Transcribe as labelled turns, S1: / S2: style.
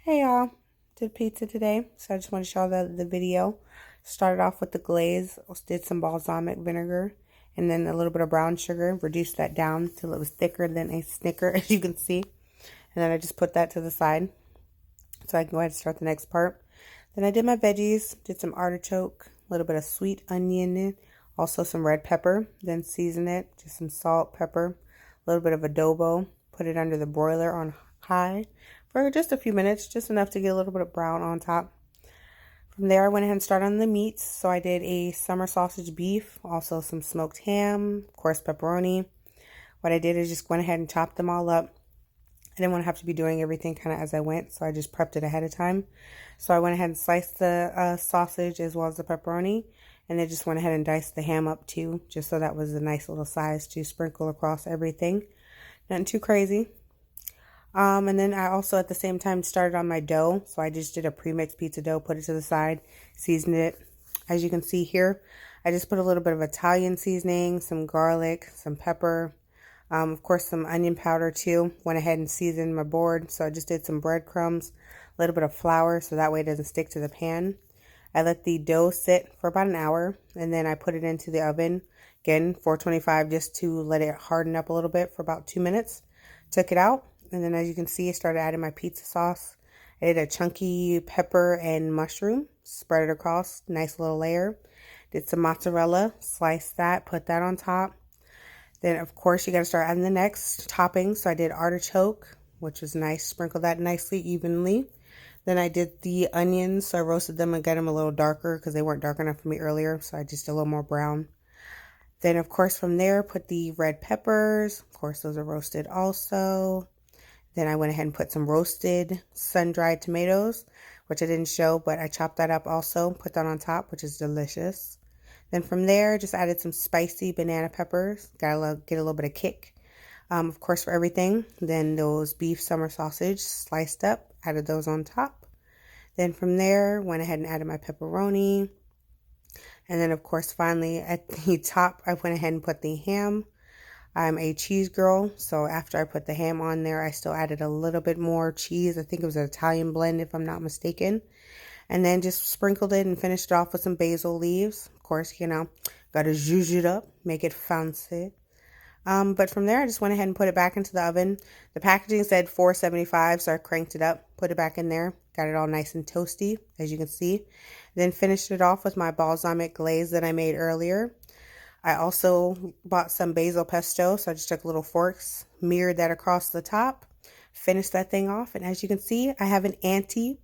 S1: Hey y'all, did pizza today, so I just want to show the video. Started off with the glaze, did some balsamic vinegar, and then a little bit of brown sugar, reduced that down till it was thicker than a Snicker, as you can see. And then I just put that to the side, so I can go ahead and start the next part. Then I did my veggies, did some artichoke, a little bit of sweet onion, also some red pepper, then season it, just some salt, pepper, a little bit of adobo, put it under the broiler on high for just a few minutes, just enough to get a little bit of brown on top. From there, I went ahead and started on the meats. So I did a summer sausage beef, also some smoked ham, of course, pepperoni. What I did is just went ahead and chopped them all up. I didn't want to have to be doing everything kind of as I went, so I just prepped it ahead of time. So I went ahead and sliced the sausage as well as the pepperoni, and then just went ahead and diced the ham up too, just so that was a nice little size to sprinkle across everything. Nothing too crazy. And then I also at the same time started on my dough. So I just did a pre-mixed pizza dough, put it to the side, seasoned it. As you can see here, I just put a little bit of Italian seasoning, some garlic, some pepper, of course some onion powder too. Went ahead and seasoned my board. So I just did some breadcrumbs, a little bit of flour so that way it doesn't stick to the pan. I let the dough sit for about an hour, and then I put it into the oven, again 425, just to let it harden up a little bit for about 2 minutes. Took it out. And then as you can see, I started adding my pizza sauce. I did a chunky pepper and mushroom, spread it across, nice little layer. Did some mozzarella, sliced that, put that on top. Then of course you got to start adding the next topping. So I did artichoke, which was nice, sprinkled that nicely, evenly. Then I did the onions, so I roasted them and got them a little darker because they weren't dark enough for me earlier. So I just did a little more brown. Then of course from there, put the red peppers. Of course those are roasted also. Then I went ahead and put some roasted sun-dried tomatoes, which I didn't show, but I chopped that up also, put that on top, which is delicious. Then from there, just added some spicy banana peppers, get a little bit of kick. Of course, for everything. Then those beef summer sausage sliced up, added those on top. Then from there, went ahead and added my pepperoni. And then, of course, finally, at the top, I went ahead and put the ham. I'm a cheese girl, so after I put the ham on there, I still added a little bit more cheese. I think it was an Italian blend, if I'm not mistaken. And then just sprinkled it and finished it off with some basil leaves. Of course, gotta zhuzh it up, make it fancy. But from there, I just went ahead and put it back into the oven. The packaging said 475, so I cranked it up, put it back in there, got it all nice and toasty, as you can see. Then finished it off with my balsamic glaze that I made earlier. I also bought some basil pesto, so I just took little forks, mirrored that across the top, finished that thing off, and as you can see, I have an anti